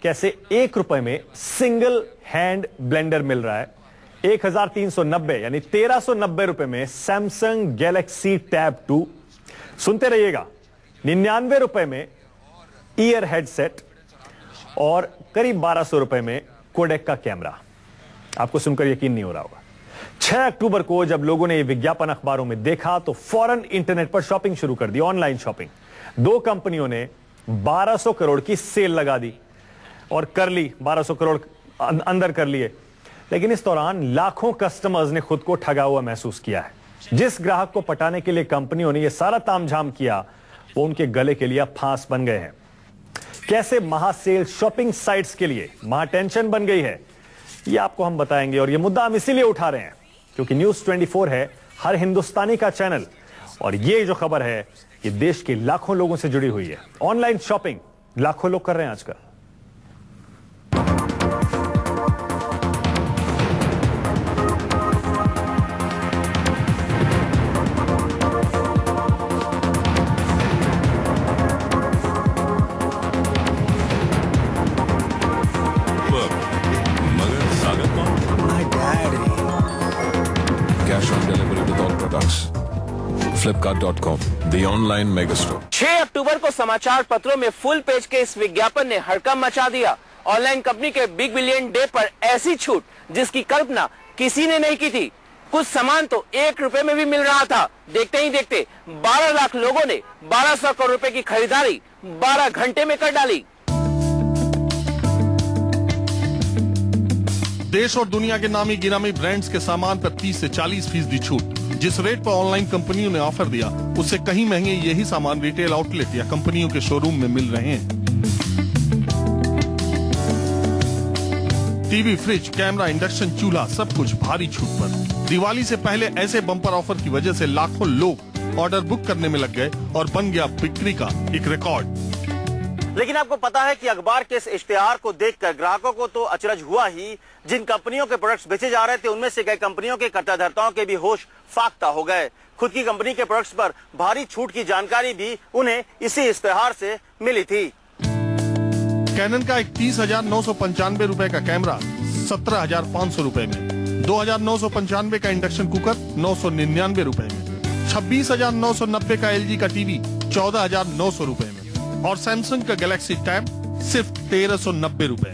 कैसे 1 रुपए में सिंगल हैंड ब्लेंडर मिल रहा है। 1390 यानी 1390 रुपए में सैमसंग गैलेक्सी टैब 2। सुनते रहिएगा, 99 रुपए में ईयर हेडसेट और करीब 1200 रुपए में कोडेक का कैमरा। आपको सुनकर यकीन नहीं हो रहा होगा। 6 अक्टूबर को जब लोगों ने यह विज्ञापन अखबारों में देखा तो फौरन इंटरनेट पर शॉपिंग शुरू कर दी, ऑनलाइन शॉपिंग। 2 कंपनियों ने 1200 करोड़ की सेल लगा दी और कर ली, 1200 करोड़ अंदर कर लिए। लेकिन इस दौरान लाखों कस्टमर्स ने खुद को ठगा हुआ महसूस किया है। जिस ग्राहक को पटाने के लिए कंपनियों ने यह सारा तामझाम किया, वो उनके गले के लिए फांस बन गए हैं। कैसे महासेल शॉपिंग साइट्स के लिए महाटेंशन बन गई है, यह आपको हम बताएंगे। और यह मुद्दा हम इसीलिए उठा रहे हैं क्योंकि न्यूज़ 24 है हर हिंदुस्तानी का चैनल, और यह जो खबर है ये देश के लाखों लोगों से जुड़ी हुई है। ऑनलाइन शॉपिंग लाखों लोग कर रहे हैं आजकल। Flipkart.com, the online mega store। 6 अक्टूबर को समाचार पत्रों में फुल पेज के इस विज्ञापन ने हड़कंप मचा दिया। ऑनलाइन कंपनी के बिग बिलियन डे पर ऐसी छूट जिसकी कल्पना किसी ने नहीं की थी। कुछ सामान तो 1 रुपए में भी मिल रहा था। देखते ही देखते 12 लाख लोगों ने 1200 करोड़ रुपए की खरीदारी 12 घंटे में कर डाली। देश और दुनिया के नामी गिरामी ब्रांड्स के सामान पर 30 से 40% छूट। जिस रेट पर ऑनलाइन कंपनियों ने ऑफर दिया, उससे कहीं महंगे यही सामान रिटेल आउटलेट या कंपनियों के शोरूम में मिल रहे हैं। टीवी, फ्रिज, कैमरा, इंडक्शन चूल्हा, सब कुछ भारी छूट पर। दिवाली से पहले ऐसे बम्पर ऑफर की वजह से लाखों लोग ऑर्डर बुक करने में लग गए और बन गया बिक्री का एक रिकॉर्ड। लेकिन आपको पता है कि अखबार के इस इश्तिहार को देखकर ग्राहकों को तो अचरज हुआ ही। जिन कंपनियों के प्रोडक्ट्स बेचे जा रहे थे उनमें से कई कंपनियों के कर्ताधर्ताओं के भी होश फाख्ता हो गए। खुद की कंपनी के प्रोडक्ट्स पर भारी छूट की जानकारी भी उन्हें इसी इश्तिहार से मिली थी। कैनन का 31,995 रुपए का कैमरा 17,500 रुपए में, 2,995 का इंडक्शन कुकर 999 रुपए में, 26,990 का LG का टीवी 14,900 रुपए में और सैमसंग का गैलेक्सी टैब सिर्फ 1,390 रुपए।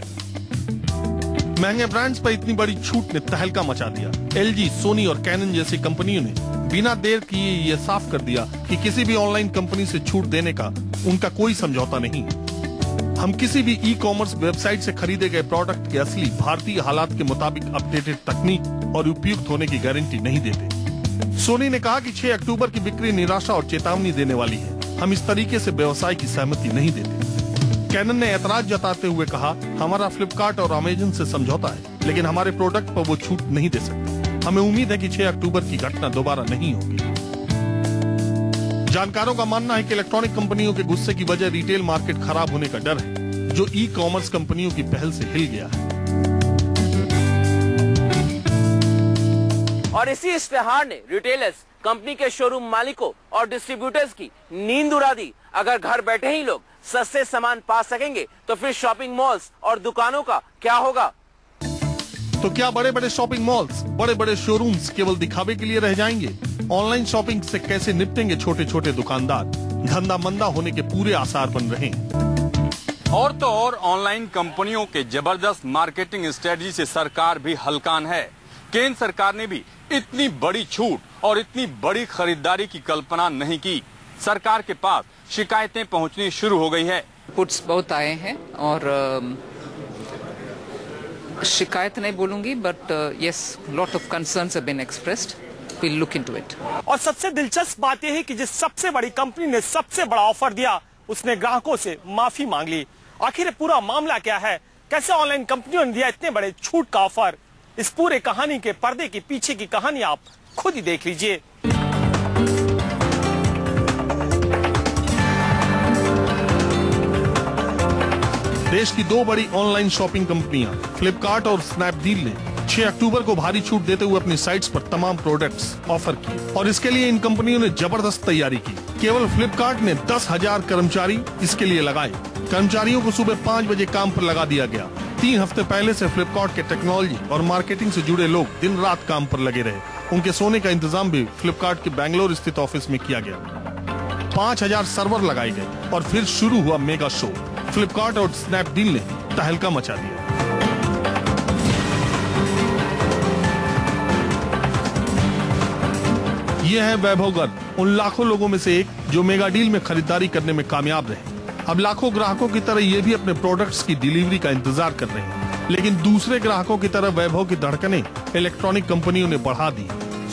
महंगे ब्रांड्स पर इतनी बड़ी छूट ने तहलका मचा दिया। LG, सोनी और कैनन जैसी कंपनियों ने बिना देर किए ये साफ कर दिया कि किसी भी ऑनलाइन कंपनी से छूट देने का उनका कोई समझौता नहीं। हम किसी भी ई-कॉमर्स वेबसाइट से खरीदे गए प्रोडक्ट के असली भारतीय हालात के मुताबिक अपडेटेड तकनीक और उपयुक्त होने की गारंटी नहीं देते। सोनी ने कहा कि 6 अक्टूबर की बिक्री निराशा और चेतावनी देने वाली है। हम इस तरीके से व्यवसाय की सहमति नहीं देते। कैनन ने ऐतराज जताते हुए कहा, हमारा फ्लिपकार्ट और अमेजन से समझौता है, लेकिन हमारे प्रोडक्ट पर वो छूट नहीं दे सकते। हमें उम्मीद है कि 6 अक्टूबर की घटना दोबारा नहीं होगी। जानकारों का मानना है कि इलेक्ट्रॉनिक कंपनियों के गुस्से की वजह रिटेल मार्केट खराब होने का डर है, जो ई-कॉमर्स कंपनियों की पहल से हिल गया है। और इसी इश्तिहार ने रिटेलर्स, कंपनी के शोरूम मालिकों और डिस्ट्रीब्यूटर्स की नींद उड़ा दी। अगर घर बैठे ही लोग सस्ते सामान पा सकेंगे तो फिर शॉपिंग मॉल्स और दुकानों का क्या होगा? तो क्या बड़े बड़े शॉपिंग मॉल्स, बड़े बड़े शोरूम्स केवल दिखावे के लिए रह जाएंगे? ऑनलाइन शॉपिंग से कैसे निपटेंगे छोटे छोटे दुकानदार? धंधा मंदा होने के पूरे आसार बन रहे हैं। और तो और ऑनलाइन कंपनियों के जबरदस्त मार्केटिंग स्ट्रेटजी से सरकार भी हलकान है। केंद्र सरकार ने भी इतनी बड़ी छूट और इतनी बड़ी खरीदारी की कल्पना नहीं की। सरकार के पास शिकायतें पहुंचनी शुरू हो गई है। पुट्स बहुत आए हैं और शिकायत नहीं बोलूंगी, but yes, lot of concerns have been expressed. We'll look into it। और सबसे दिलचस्प बात यह है कि जिस सबसे बड़ी कंपनी ने सबसे बड़ा ऑफर दिया, उसने ग्राहकों से माफी मांग ली। आखिर पूरा मामला क्या है? कैसे ऑनलाइन कंपनियों ने दिया इतने बड़े छूट का ऑफर? इस पूरे कहानी के पर्दे के पीछे की कहानी आप खुद ही देख लीजिए। देश की 2 बड़ी ऑनलाइन शॉपिंग कंपनियां फ्लिपकार्ट और स्नैपडील ने 6 अक्टूबर को भारी छूट देते हुए अपनी साइट्स पर तमाम प्रोडक्ट्स ऑफर किए और इसके लिए इन कंपनियों ने जबरदस्त तैयारी की। केवल फ्लिपकार्ट ने 10,000 कर्मचारी इसके लिए लगाए। कर्मचारियों को सुबह 5 बजे काम पर लगा दिया गया। 3 हफ्ते पहले से फ्लिपकार्ट के टेक्नोलॉजी और मार्केटिंग से जुड़े लोग दिन रात काम पर लगे रहे। उनके सोने का इंतजाम भी फ्लिपकार्ट के बेंगलोर स्थित ऑफिस में किया गया। 5000 सर्वर लगाए गए और फिर शुरू हुआ मेगा शो। फ्लिपकार्ट और स्नैपडील ने तहलका मचा दिया। यह है वैभव गर्ग, उन लाखों लोगों में से एक जो मेगा डील में खरीदारी करने में कामयाब रहे। अब लाखों ग्राहकों की तरह ये भी अपने प्रोडक्ट्स की डिलीवरी का इंतजार कर रहे हैं, लेकिन दूसरे ग्राहकों की तरह वैभव की धड़कनें इलेक्ट्रॉनिक कंपनियों ने बढ़ा दी।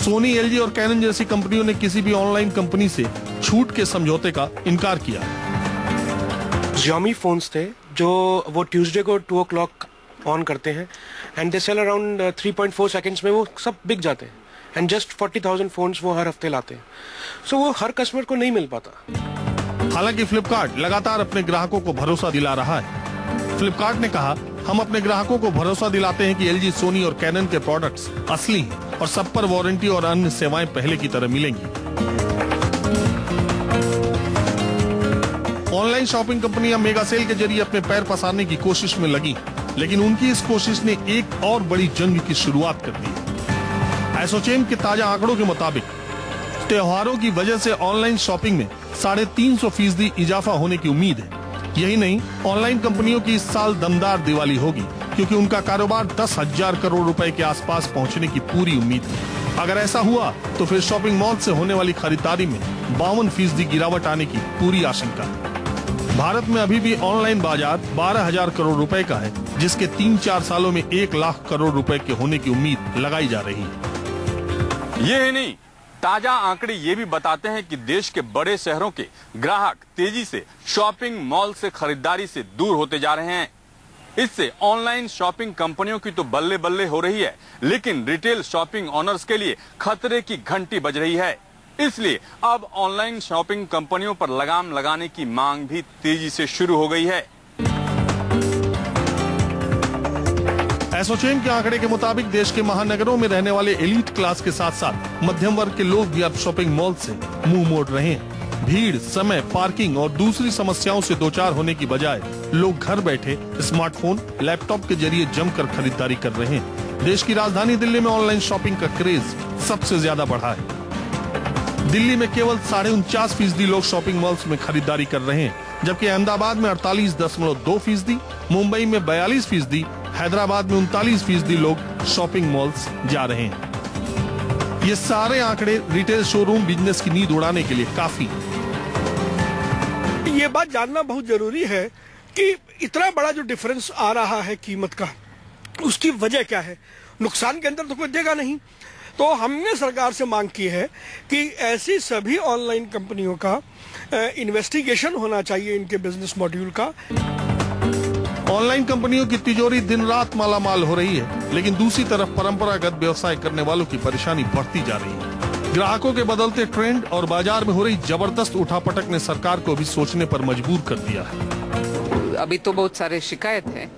सोनी, एलजी और कैनन जैसी कंपनियों ने किसी भी ऑनलाइन कंपनी से छूट के समझौते का इनकार किया। Xiaomi फोन्स थे जो वो ट्यूसडे को 2 o'clock ऑन करते हैं and they sell around 3.4 seconds में वो सब बिक जाते हैं एंड जस्ट 40,000 फोन्स वो हर हफ्ते लाते हैं। सो वो हर कस्टमर को नहीं मिल पाता। हालांकि फ्लिपकार्ट लगातार अपने ग्राहकों को भरोसा दिला रहा है। फ्लिपकार्ट ने कहा, हम अपने ग्राहकों को भरोसा दिलाते हैं कि एलजी, सोनी और कैनन के प्रोडक्ट्स असली हैं और सब पर वारंटी और अन्य सेवाएं पहले की तरह मिलेंगी। ऑनलाइन शॉपिंग कंपनियां मेगा सेल के जरिए अपने पैर पसारने की कोशिश में लगी, लेकिन उनकी इस कोशिश ने एक और बड़ी जंग की शुरुआत कर दी। एसोचैम के ताजा आंकड़ों के मुताबिक त्योहारों की वजह से ऑनलाइन शॉपिंग में 350% इजाफा होने की उम्मीद है। यही नहीं, ऑनलाइन कंपनियों की इस साल दमदार दिवाली होगी, क्योंकि उनका कारोबार 10,000 करोड़ रुपए के आसपास पहुंचने की पूरी उम्मीद है। अगर ऐसा हुआ तो फिर शॉपिंग मॉल से होने वाली खरीदारी में 52% गिरावट आने की पूरी आशंका है। भारत में अभी भी ऑनलाइन बाजार 12,000 करोड़ रुपए का है, जिसके 3-4 सालों में 1 लाख करोड़ रुपए के होने की उम्मीद लगाई जा रही है। ये ही नहीं, ताजा आंकड़े ये भी बताते हैं कि देश के बड़े शहरों के ग्राहक तेजी से शॉपिंग मॉल से खरीदारी से दूर होते जा रहे हैं। इससे ऑनलाइन शॉपिंग कंपनियों की तो बल्ले बल्ले हो रही है, लेकिन रिटेल शॉपिंग ऑनर्स के लिए खतरे की घंटी बज रही है। इसलिए अब ऑनलाइन शॉपिंग कंपनियों पर लगाम लगाने की मांग भी तेजी से शुरू हो गई है। एसोचैम के आंकड़े के मुताबिक देश के महानगरों में रहने वाले एलीट क्लास के साथ साथ मध्यम वर्ग के लोग भी अब शॉपिंग मॉल से मुंह मोड़ रहे हैं। भीड़, समय, पार्किंग और दूसरी समस्याओं से दो चार होने की बजाय लोग घर बैठे स्मार्टफोन, लैपटॉप के जरिए जमकर खरीदारी कर रहे हैं। देश की राजधानी दिल्ली में ऑनलाइन शॉपिंग का क्रेज सबसे ज्यादा बढ़ा है। दिल्ली में केवल 49.5% लोग शॉपिंग मॉल्स में खरीदारी कर रहे हैं, जबकि अहमदाबाद में 48.2%, मुंबई में 42%, हैदराबाद में 39% लोग शॉपिंग मॉल्स जा रहे हैं। ये सारे आंकड़े रिटेल शोरूम बिजनेस की नींद उड़ाने के लिए काफी हैं। ये बात जानना बहुत जरूरी है कि इतना बड़ा जो डिफरेंस आ रहा है कीमत का, उसकी वजह क्या है। नुकसान के अंदर तो कोई देगा नहीं। तो हमने सरकार से मांग की है कि ऐसी सभी ऑनलाइन कंपनियों का इन्वेस्टिगेशन होना चाहिए, इनके बिजनेस मॉड्यूल का। ऑनलाइन कंपनियों की तिजोरी दिन रात मालामाल हो रही है, लेकिन दूसरी तरफ परंपरागत व्यवसाय करने वालों की परेशानी बढ़ती जा रही है। ग्राहकों के बदलते ट्रेंड और बाजार में हो रही जबरदस्त उठापटक ने सरकार को भी सोचने पर मजबूर कर दिया है। अभी तो बहुत सारे शिकायत है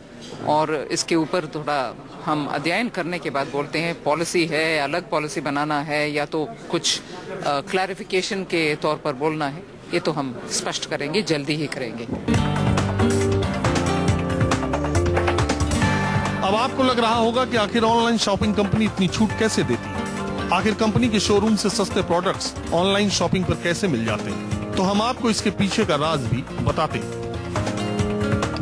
और इसके ऊपर थोड़ा हम अध्ययन करने के बाद बोलते हैं पॉलिसी है, अलग पॉलिसी बनाना है या तो कुछ क्लैरिफिकेशन के तौर पर बोलना है। ये तो हम स्पष्ट करेंगे, जल्दी ही करेंगे। अब आपको लग रहा होगा कि आखिर ऑनलाइन शॉपिंग कंपनी इतनी छूट कैसे देती है। आखिर कंपनी के शोरूम से सस्ते प्रोडक्ट्स ऑनलाइन शॉपिंग पर कैसे मिल जाते हैं। तो हम आपको इसके पीछे का राज भी बताते हैं।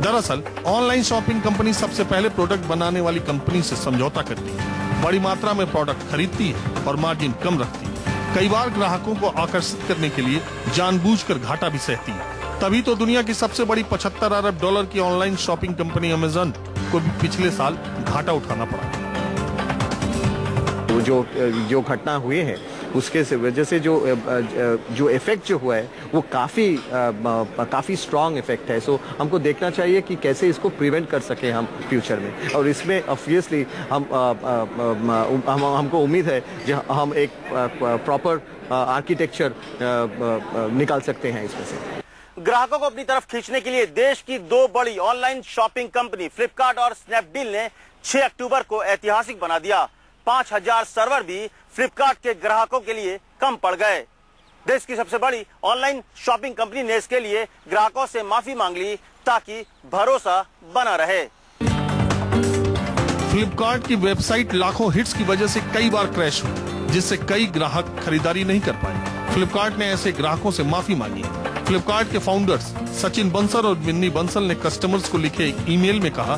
दरअसल ऑनलाइन शॉपिंग कंपनी सबसे पहले प्रोडक्ट बनाने वाली कंपनी से समझौता करती है, बड़ी मात्रा में प्रोडक्ट खरीदती है और मार्जिन कम रखती है। कई बार ग्राहकों को आकर्षित करने के लिए जानबूझकर घाटा भी सहती है। तभी तो दुनिया की सबसे बड़ी $75 अरब की ऑनलाइन शॉपिंग कंपनी अमेज़न को भी पिछले साल घाटा उठाना पड़ा। जो घटना हुई है उसके वजह से जो इफेक्ट जो हुआ है वो काफ़ी स्ट्रॉन्ग इफेक्ट है। सो हमको देखना चाहिए कि कैसे इसको प्रिवेंट कर सके हम फ्यूचर में, और इसमें ऑब्वियसली हमको उम्मीद है कि हम एक प्रॉपर आर्किटेक्चर निकाल सकते हैं इसमें से। ग्राहकों को अपनी तरफ खींचने के लिए देश की दो बड़ी ऑनलाइन शॉपिंग कंपनी फ्लिपकार्ट और स्नैपडील ने 6 अक्टूबर को ऐतिहासिक बना दिया। 5,000 सर्वर भी फ्लिपकार्ट के ग्राहकों के लिए कम पड़ गए। देश की सबसे बड़ी ऑनलाइन शॉपिंग कंपनी ने इसके लिए ग्राहकों से माफी मांग ली ताकि भरोसा बना रहे। फ्लिपकार्ट की वेबसाइट लाखों हिट्स की वजह से कई बार क्रैश हुई, जिससे कई ग्राहक खरीदारी नहीं कर पाए। फ्लिपकार्ट ने ऐसे ग्राहकों से माफी मांगी है। फ्लिपकार्ट के फाउंडर्स सचिन बंसल और मिन्नी बंसल ने कस्टमर्स को लिखे एक ईमेल में कहा,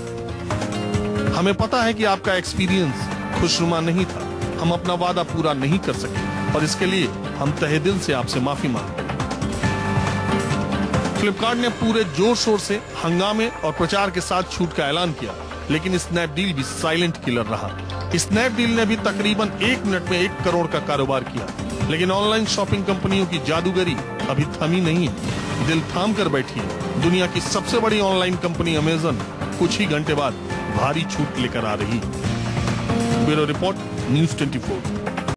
हमें पता है कि आपका एक्सपीरियंस खुशनुमा नहीं था, हम अपना वादा पूरा नहीं कर सके और इसके लिए हम तहे दिल से आपसे माफी मांगते हैं। फ्लिपकार्ट ने पूरे जोर शोर से हंगामे और प्रचार के साथ छूट का ऐलान किया, लेकिन स्नैपडील भी साइलेंट किलर रहा। स्नैपडील ने भी तकरीबन 1 मिनट में 1 करोड़ का कारोबार किया, लेकिन ऑनलाइन शॉपिंग कंपनियों की जादूगरी अभी थमी नहीं है, दिल थाम कर बैठी है। दुनिया की सबसे बड़ी ऑनलाइन कंपनी अमेजन कुछ ही घंटे बाद भारी छूट लेकर आ रही है। Bureau report, news 24।